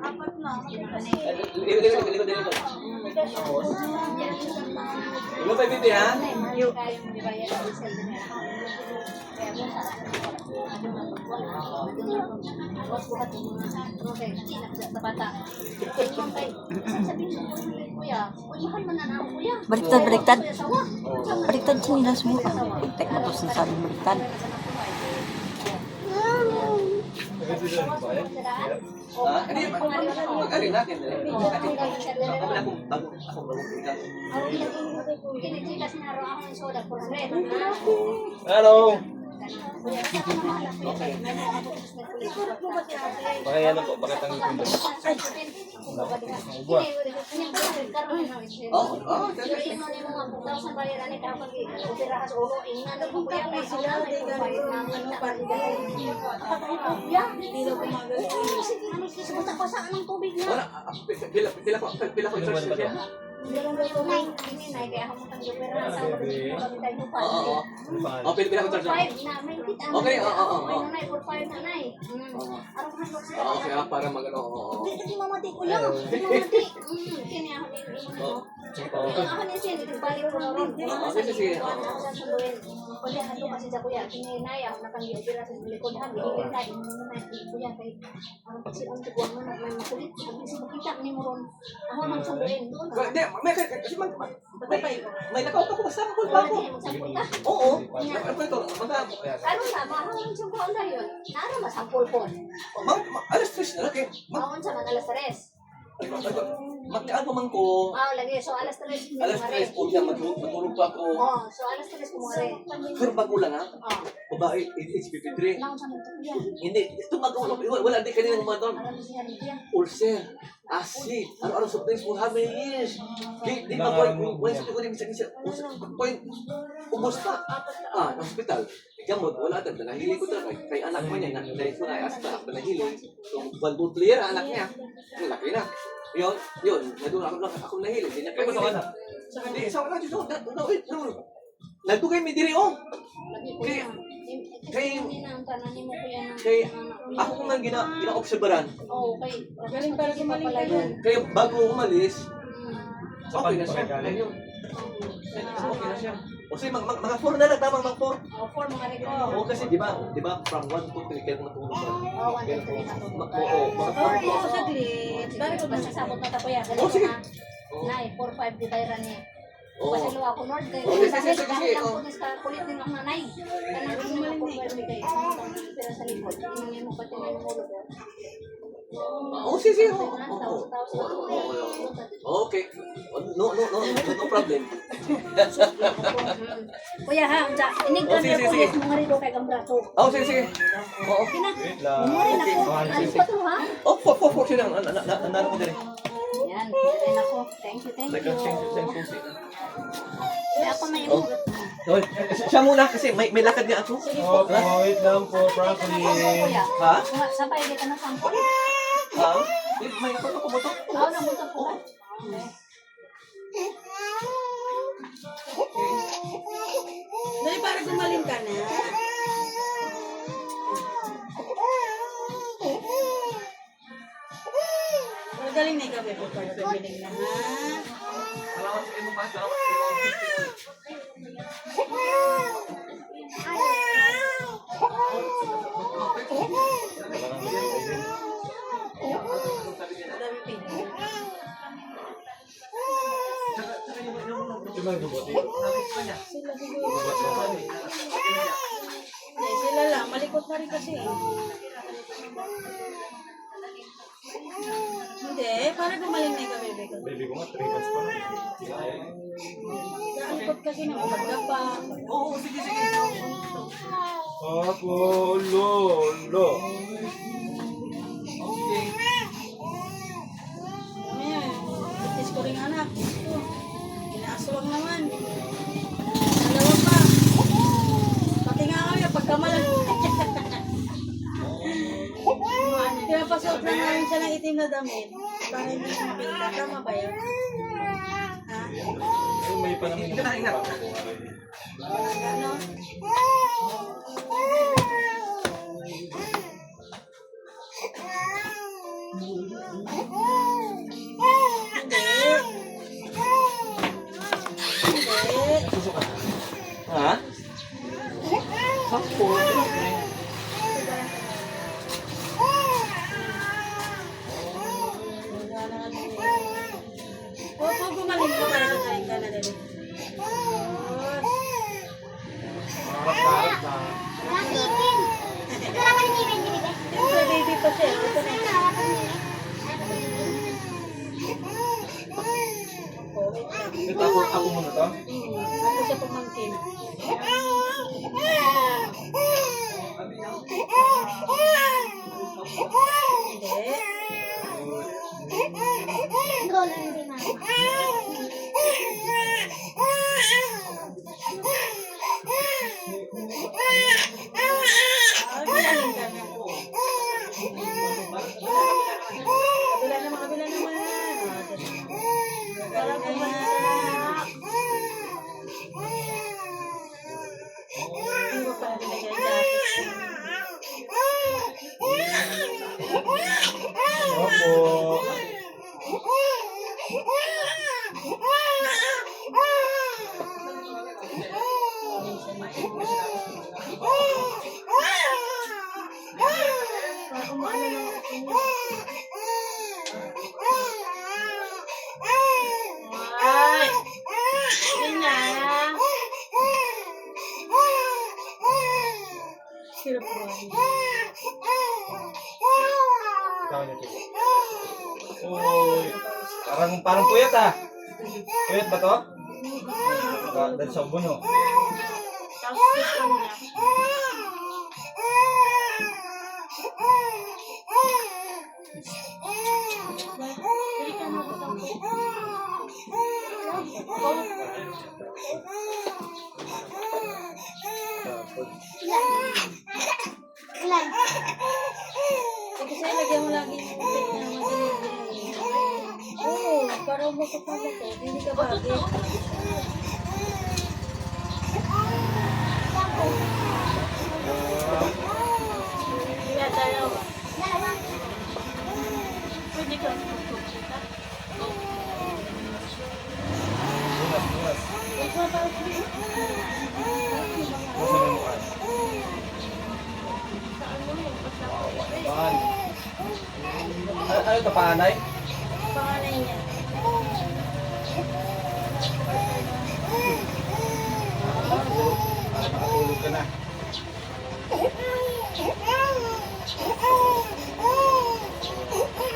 Ano pa bibi ha? Baliktad, baliktad. Baliktad sinilas mo. Tek mo to sabi baliktad. Ha? Hindi, mag-alin natin. Ako hello. Pakaya na po, bakit ang ipin doon? Pila ko i-charge siya? Oo, pila ko charge. Okay, oo. Okay, para magano. Hindi mamati ko yan. Mamati. Kini ako ni. Ako ni siya dito balik ko ron. Sige. Kuya ano kasi sa kuya kinay ako nakangyo dira sa likod ha bigyan kay kuya kay ang kasi ang tuwa mo na may makulit kasi makita ni mo ron. Ako man sunduin doon. Hindi, may kasi may nakaupo ko basta ako pa ako. Oo. Ito, Ano na mahawin sa buwan na yun? Nara masampol po. alas 3 na lang. Mahawin sa mga alas 3. Magkaan pa man ko. Lagi. So, alas 3. Alas 3 po yan, matulog pa ako. So alas 3 kumare. Pero bago lang ha. Babae, age 53. Lang sa mga tuya. Hindi, ito bago. Wala, di kanina umadon. Alam siya rin yan. Ulcer, acid, ano-ano substance for how many years? Di ba boy, sabi ko rin siya, point, ubos pa. Ng hospital. Gamot, wala talaga. Nahili ko talaga. Kay anak mo niya, dahil ko na, aspa, ako nahili. So, valvular, anak niya. Malaki na. Yun. Ako nahili. Hindi niya kaya sa anak. Hindi, sa anak dito. Nagtugay may diri, oh. Kay ako kung nang gina-obserbaran. Okay. Galing para gumaling ka yun. Kaya bago umalis, okay na siya. Okay na siya. O sige, mga 4 na lang, tamang mga 4. 4 mga reko. Oo, kasi di ba from 1 to 3 kayo matulog ka. 1 to 3 matulog. Oo, mga 4 ako saglit. Bakit ko masasabot na tapo yan? Oo, sige. 9, 4, 5 di bayran niya. Oo. Kasi luwa ko Lord kayo. Sige. Dahil lang po sa kulit din ang nanay. Kanang gusto mo po kayo. Pero sa likod. Hindi mo pati may numulog. Oo, sige. Okay. No problem. Kuya ha, inig ka na po yung mga rito kay Gambraso. Oo, sige. Oo. Okay na. Umuri na po. Alis pa to ha? Oh, 4 sila. Nandalo ko din. Yan, pwede na ko. Thank you. Kaya ako may imugot. Siya muna kasi may lakad niya ako. Sige po. Wait lang po, Franklin. Ha? Sabay dito na sampol. Ha? May nakot ko mo to. Namunta po. Dali para gumaling ka na. Magaling na ikaw, bebe. Para gumaling na, ha? Salamat sa inyo, mas. Dami pili. Sila lang. Malikot na rin kasi. Hindi. Para gumaling na ikaw, bebe. Baby ko nga, 3 months pa na. Malikot kasi na umaga pa. Oo, sige. Ako, lolo. Ayan. Tis ko rin anak. Ito. Inaaswag naman. Dalawa pa. Pati nga kami, pagkamalan. Pinapasuot na namin siya ng itim na damit. Para hindi siya makita. Tama ba yun? Ha? May panahon. Hindi ka na ingat. Ano? Hindi. Susuka. Ha? Sampo. Huwag gumaling ka para kakain ka na dali. Harap-harap na. Nakipin. Ito naman yung ibig binibig. Siyempre, baby pa siya. Ito na yun. Ito ako muna to. Ako siya pamangkin. Hindi. Ikaw lang si mama. Gumaling ka na. Kabila naman, kabila naman. Sarap naman. Hindi ko pala binigay Opo. Ay! Yun na. Hirap mo. Ikaw niyo to. Uy. Parang puyat ah. Puyat ba to? Dahil sa ubo no. Tapos gusto mo na. Bili ka mo ito. Ilan? Kasi sa'yo, lagyan mo lagi yung Oo, para umusok mo ito. Hindi ka bagay. Kaya tayo. Pwede ka umusok kita. Bunas. Huwag mo parang Bunas na mukha. Pan. Ano ito, panay? pangalan niya. Nakatulog ka na.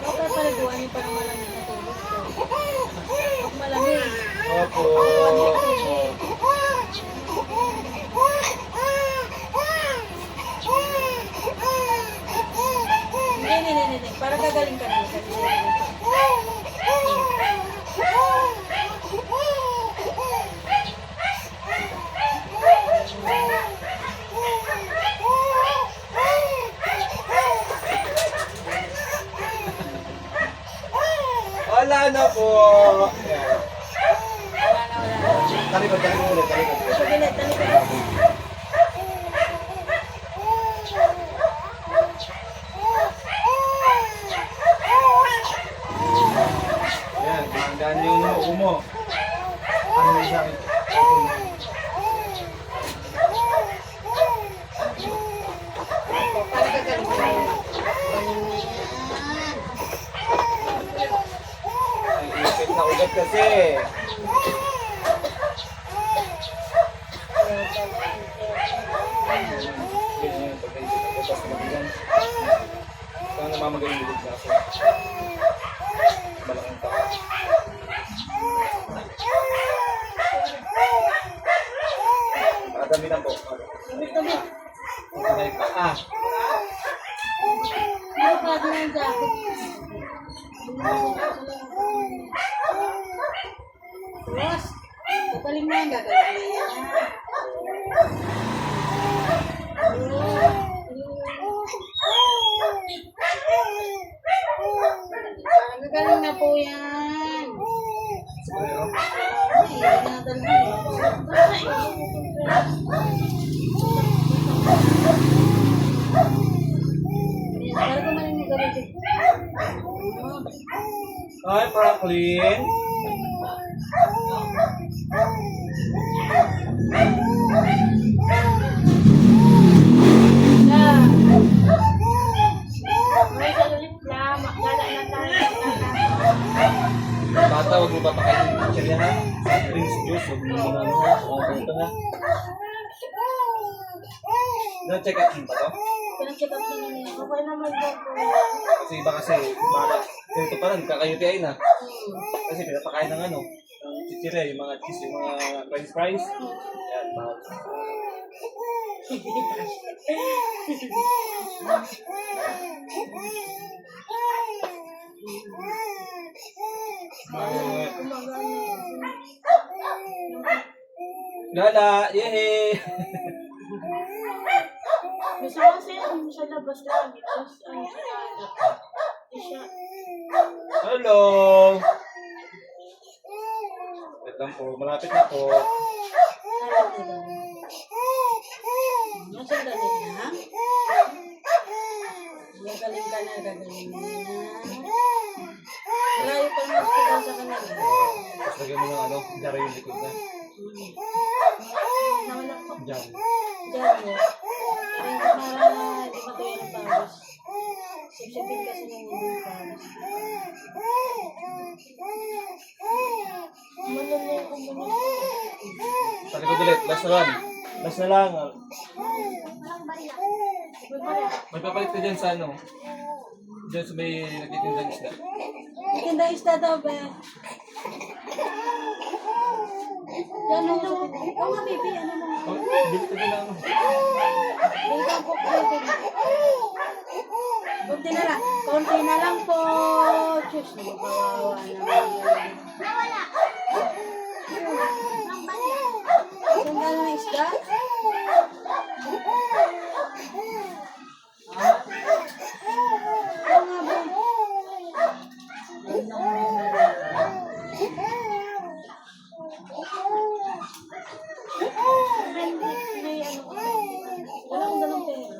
Baka paliguan niyo parang malamig na tulog ko. Huwag malamig. Opo. Hindi. Para gagaling ka na. Wala na po. Wala na. Talikod ulit. Talikod. Yan, magaan yung ubo mo. Ano yung sakit? Para gagaling ka na. Ang isip na ugat kasi. Ganyan, pagkaisip na ugat, tapos mabigan. Kaya namamagaling ulit na ako. Malaking taka. Dami na po. Tabi. Okay pa. Ano pa din ang jacket? Ross, pataling mo ang gagaling na yan. Parang gagaling na po yan. Ay, natin na. Para kumain ng gabi. Hi, Franklin. May galit lang, magdala na tayo. Bata, huwag mo papakainin ng chichirya ha. Drinks, juice, huwag mo muna ano ha. Huwag mo ito ha. Na-check up din ba to? Pinag-check up na niya. Okay naman daw po. Kasi iba kasi, baka ganito pa rin, kakayutiain na. Kasi pinapakain ng ano, ng chichirya, yung mga cheese, yung mga french fries. Yan, bawal. Gala! Yehey! Gusto ko kasi sa labas lang. Tapos ano siya. Hello! Wait lang po, malapit na po. Nasaan galing na? Gagaling ka na, gagaling na. Malayo pa ng hospital sa kanila. Tapos lagyan mo ng ano, jara yung likod na. Nawala po. Diyan. Diyan mo. Para hindi matuloy ng pawis. Sipsipin kasi ng pawis. Manunay ko muna. Sa likod ulit, last na lang. Last na lang. May papalit ka dyan sa ano. Dyan sa may nagtitindang isda. Itinda isda daw, be. Yan o. Oo nga, baby. Ano mo? Oh, bili ka din ano. Baby, po, baby. Kunti na lang. Kunti na lang po. Diyos, nagkawawa naman. Nawala. Isang gano'n ng isda? Oo nga, be. May ano. Wala akong dalang pera.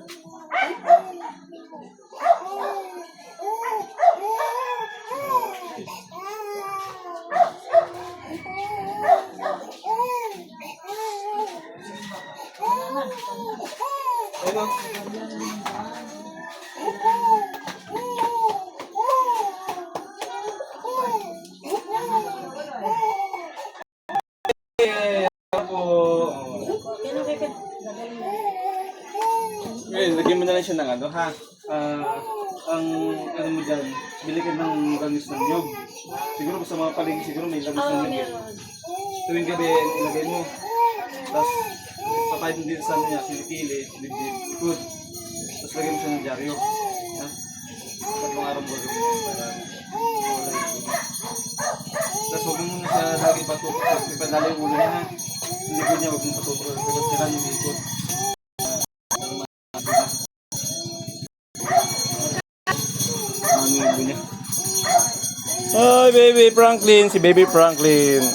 Ano? Ako po. Ganun kayo ka. Gagaling na. Ngayon, lagyan mo na lang siya ng ano ha. Ang ano mo dyan, bili ka ng langis ng nyog. Siguro sa mga paligid, siguro may langis ng Oo, nyog. meron. Tuwing gabi, ilagay mo. Tapos, papayad mo din sa ano niya, kilikili, dibdib, likod. Tapos lagyan mo siya ng dyaryo. Ha? Tatlong araw mo gagawin mo para mawala yung ulo. Tapos huwag mo muna siya lagi patutok. Ipadala yung ulo niya ha. Yung likod niya, huwag mo patutok. Tapos sila yung likod. Ano yung ulo niya? Hi, baby Franklin! Si baby Franklin!